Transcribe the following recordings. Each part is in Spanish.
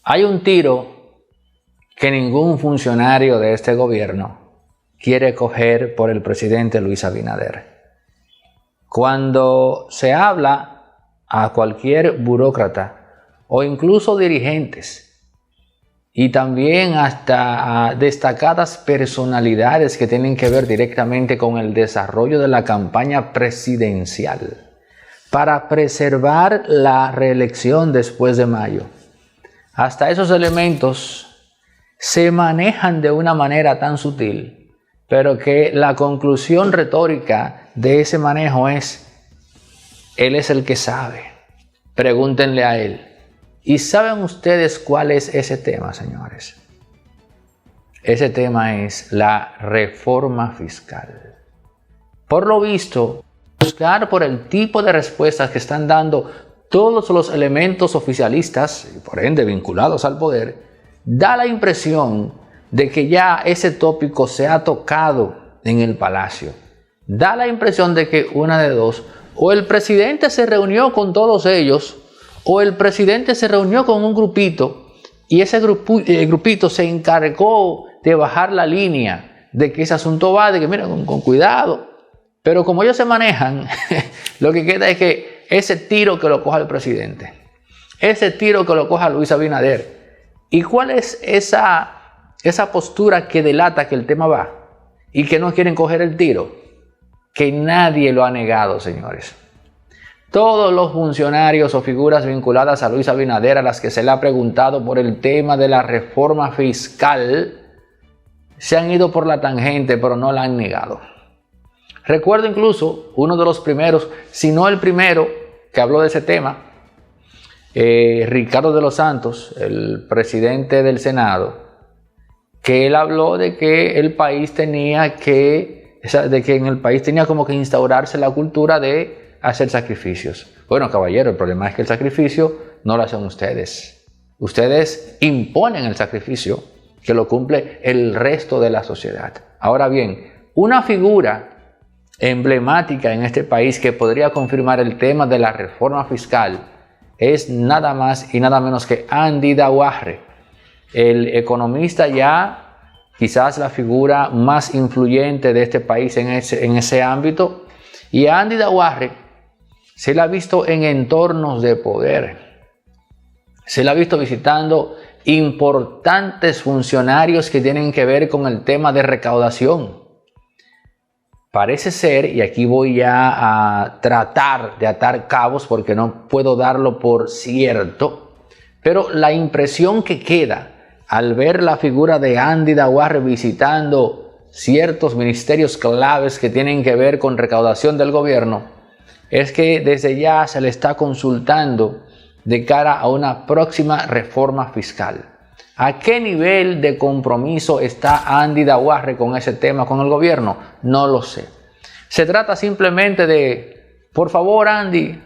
Hay un tiro que ningún funcionario de este gobierno quiere coger por el presidente Luis Abinader. Cuando se habla a cualquier burócrata o incluso dirigentes y también hasta a destacadas personalidades que tienen que ver directamente con el desarrollo de la campaña presidencial para preservar la reelección después de mayo, hasta esos elementos se manejan de una manera tan sutil, pero que la conclusión retórica de ese manejo es: él es el que sabe, pregúntenle a él. ¿Y saben ustedes cuál es ese tema, señores? Ese tema es la reforma fiscal. Por lo visto, buscar por el tipo de respuestas que están dando todos los elementos oficialistas, y por ende vinculados al poder, da la impresión de que ya ese tópico se ha tocado en el palacio. Da la impresión de que una de dos: o el presidente se reunió con todos ellos, o el presidente se reunió con un grupito y ese grupito se encargó de bajar la línea de que ese asunto va, de que mira, con cuidado. Pero como ellos se manejan, lo que queda es que ese tiro que lo coja el presidente, ese tiro que lo coja Luis Abinader. ¿Y cuál es esa postura que delata que el tema va y que no quieren coger el tiro? Que nadie lo ha negado, señores. Todos los funcionarios o figuras vinculadas a Luis Abinader a las que se le ha preguntado por el tema de la reforma fiscal se han ido por la tangente, pero no la han negado. Recuerdo incluso uno de los primeros, si no el primero, que habló de ese tema, Ricardo de los Santos, el presidente del Senado, que él habló de que en el país tenía como que instaurarse la cultura de hacer sacrificios. Bueno, caballero, el problema es que el sacrificio no lo hacen ustedes. Ustedes imponen el sacrificio que lo cumple el resto de la sociedad. Ahora bien, una figura emblemática en este país que podría confirmar el tema de la reforma fiscal es nada más y nada menos que Andy Daguarre, el economista ya quizás la figura más influyente de este país en ese ámbito. Y a Andy Daguarre se le ha visto en entornos de poder, se le ha visto visitando importantes funcionarios que tienen que ver con el tema de recaudación. Parece ser, y aquí voy ya a tratar de atar cabos porque no puedo darlo por cierto, pero la impresión que queda al ver la figura de Andy Daguarre visitando ciertos ministerios claves que tienen que ver con recaudación del gobierno es que desde ya se le está consultando de cara a una próxima reforma fiscal. ¿A qué nivel de compromiso está Andy Daguarre con ese tema, con el gobierno? No lo sé. Se trata simplemente de: por favor, Andy,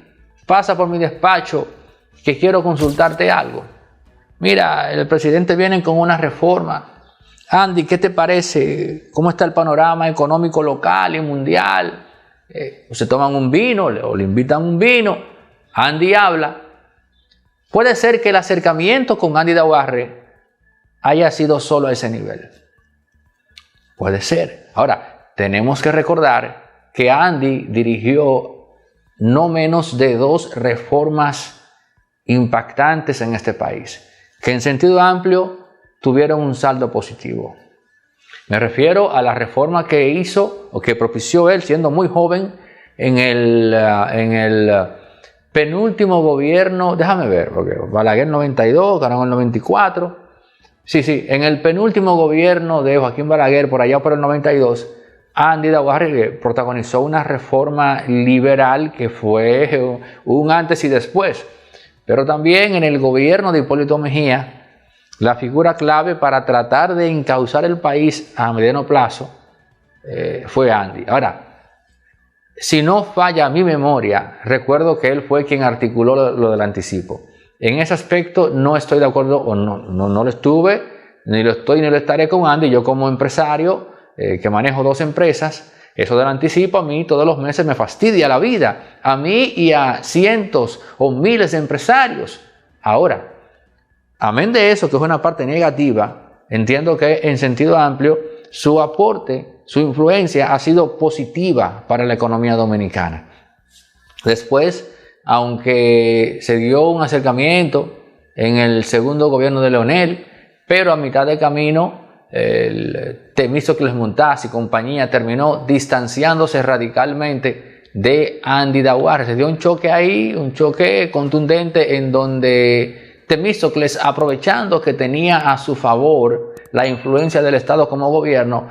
pasa por mi despacho que quiero consultarte algo. Mira, el presidente viene con una reforma. Andy, ¿qué te parece? ¿Cómo está el panorama económico local y mundial? Se toman un vino o le invitan un vino. Andy habla. Puede ser que el acercamiento con Andy Daguarre haya sido solo a ese nivel. Puede ser. Ahora, tenemos que recordar que Andy dirigió no menos de 2 reformas impactantes en este país, que en sentido amplio tuvieron un saldo positivo. Me refiero a la reforma que hizo o que propició él siendo muy joven en el penúltimo gobierno, déjame ver, porque Balaguer 92, ganó en el 94. Sí, en el penúltimo gobierno de Joaquín Balaguer, por allá por el 92, Andy Daguarre protagonizó una reforma liberal que fue un antes y después. Pero también en el gobierno de Hipólito Mejía, la figura clave para tratar de encauzar el país a mediano plazo fue Andy. Ahora, si no falla mi memoria, recuerdo que él fue quien articuló lo del anticipo. En ese aspecto no estoy de acuerdo, o no lo estuve, ni lo estoy ni lo estaré con Andy. Yo como empresario que manejo 2 empresas, eso del anticipo a mí todos los meses me fastidia la vida, a mí y a cientos o miles de empresarios. Ahora, amén de eso, que es una parte negativa, entiendo que en sentido amplio su aporte, su influencia ha sido positiva para la economía dominicana. Después, aunque se dio un acercamiento en el segundo gobierno de Leonel, pero a mitad de camino Temístocles Montaz y compañía terminó distanciándose radicalmente de Andy Daguarre. Se dio un choque ahí, un choque contundente en donde Temístocles, aprovechando que tenía a su favor la influencia del Estado como gobierno,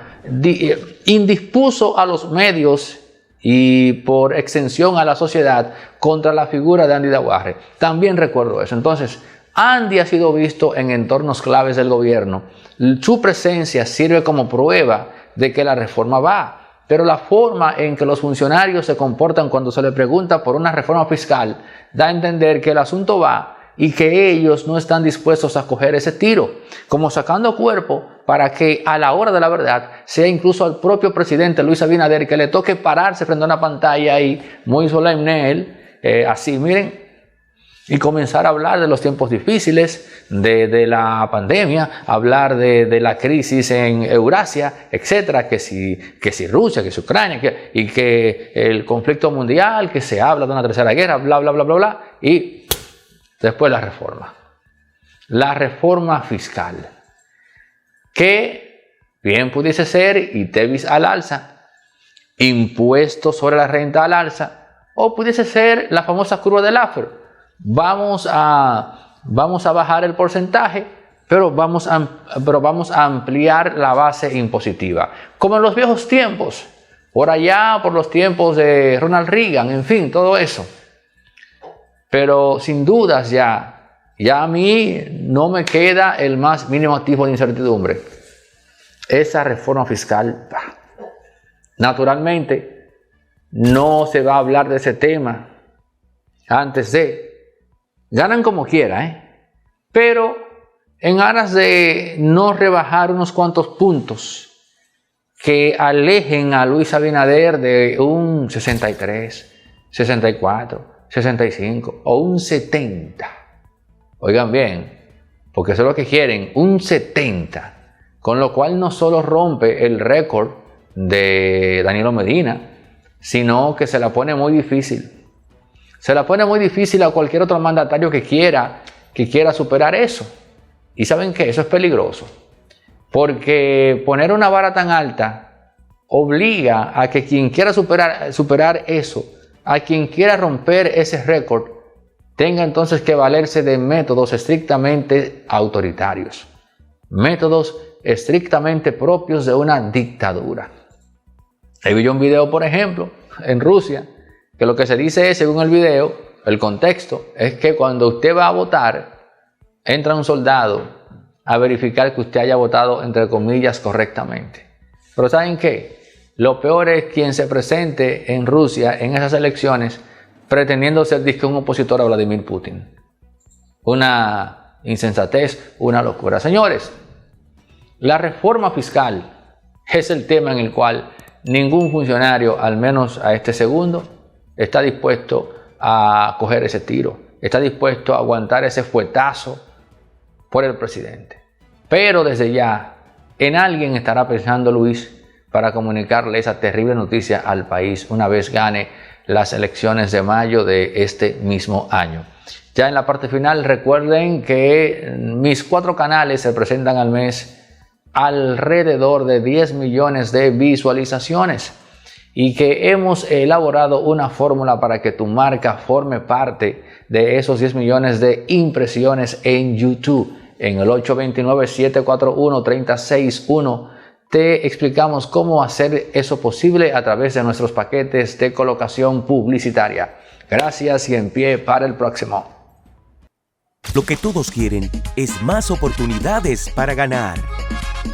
indispuso a los medios y por extensión a la sociedad contra la figura de Andy Daguarre. También recuerdo eso. Entonces, Andy ha sido visto en entornos claves del gobierno. Su presencia sirve como prueba de que la reforma va. Pero la forma en que los funcionarios se comportan cuando se les pregunta por una reforma fiscal da a entender que el asunto va y que ellos no están dispuestos a coger ese tiro, como sacando cuerpo para que a la hora de la verdad sea incluso al propio presidente Luis Abinader que le toque pararse frente a una pantalla y muy solemne él, así miren, y comenzar a hablar de los tiempos difíciles, de la pandemia, hablar de la crisis en Eurasia, etcétera, que si Rusia, que si Ucrania, y que el conflicto mundial, que se habla de una tercera guerra, bla, bla, bla, bla, bla, y después la reforma fiscal, que bien pudiese ser ITEVIS al alza, impuestos sobre la renta al alza, o pudiese ser la famosa curva de Laffer. Vamos a bajar el porcentaje, pero vamos a ampliar la base impositiva. Como en los viejos tiempos, por allá, por los tiempos de Ronald Reagan, en fin, todo eso. Pero sin dudas ya a mí no me queda el más mínimo atisbo de incertidumbre. Esa reforma fiscal, naturalmente, no se va a hablar de ese tema antes de... Ganan como quiera, pero en aras de no rebajar unos cuantos puntos que alejen a Luis Abinader de un 63, 64, 65 o un 70. Oigan bien, porque eso es lo que quieren, un 70, con lo cual no solo rompe el récord de Danilo Medina, sino que se la pone muy difícil. Se la pone muy difícil a cualquier otro mandatario que quiera superar eso. ¿Y saben qué? Eso es peligroso. Porque poner una vara tan alta obliga a que quien quiera superar eso, a quien quiera romper ese récord, tenga entonces que valerse de métodos estrictamente autoritarios. Métodos estrictamente propios de una dictadura. Ahí vi yo un video, por ejemplo, en Rusia, que lo que se dice es, según el video, el contexto, es que cuando usted va a votar, entra un soldado a verificar que usted haya votado, entre comillas, correctamente. Pero ¿saben qué? Lo peor es quien se presente en Rusia en esas elecciones pretendiendo ser un opositor a Vladimir Putin. Una insensatez, una locura. Señores, la reforma fiscal es el tema en el cual ningún funcionario, al menos a este segundo, está dispuesto a coger ese tiro, está dispuesto a aguantar ese fuetazo por el presidente. Pero desde ya, en alguien estará pensando Luis para comunicarle esa terrible noticia al país una vez gane las elecciones de mayo de este mismo año. Ya en la parte final, recuerden que mis 4 canales se presentan al mes alrededor de 10 millones de visualizaciones. Y que hemos elaborado una fórmula para que tu marca forme parte de esos 10 millones de impresiones en YouTube. En el 829-741-3061 te explicamos cómo hacer eso posible a través de nuestros paquetes de colocación publicitaria. Gracias y en pie para el próximo. Lo que todos quieren es más oportunidades para ganar.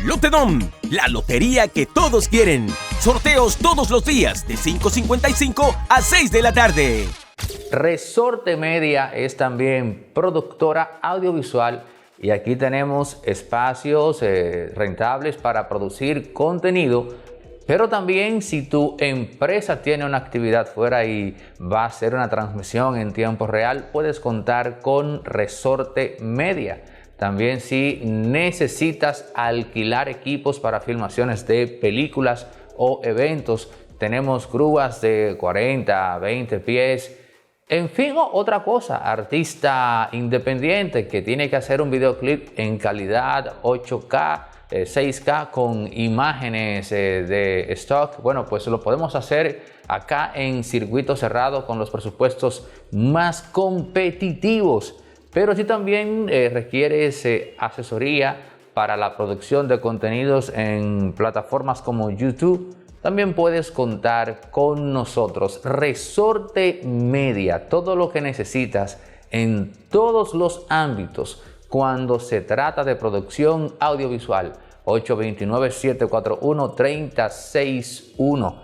Lotedom, la lotería que todos quieren. Sorteos todos los días de 5:55 a 6 de la tarde. Resorte Media es también productora audiovisual y aquí tenemos espacios rentables para producir contenido, pero también si tu empresa tiene una actividad fuera y va a hacer una transmisión en tiempo real, puedes contar con Resorte Media. También si necesitas alquilar equipos para filmaciones de películas o eventos, tenemos grúas de 40, 20 pies. En fin, otra cosa, artista independiente que tiene que hacer un videoclip en calidad 8K, 6K con imágenes de stock. Bueno, pues lo podemos hacer acá en circuito cerrado con los presupuestos más competitivos. Pero si también requieres asesoría para la producción de contenidos en plataformas como YouTube, también puedes contar con nosotros. Resorte Media, todo lo que necesitas en todos los ámbitos cuando se trata de producción audiovisual. 829-741-3061.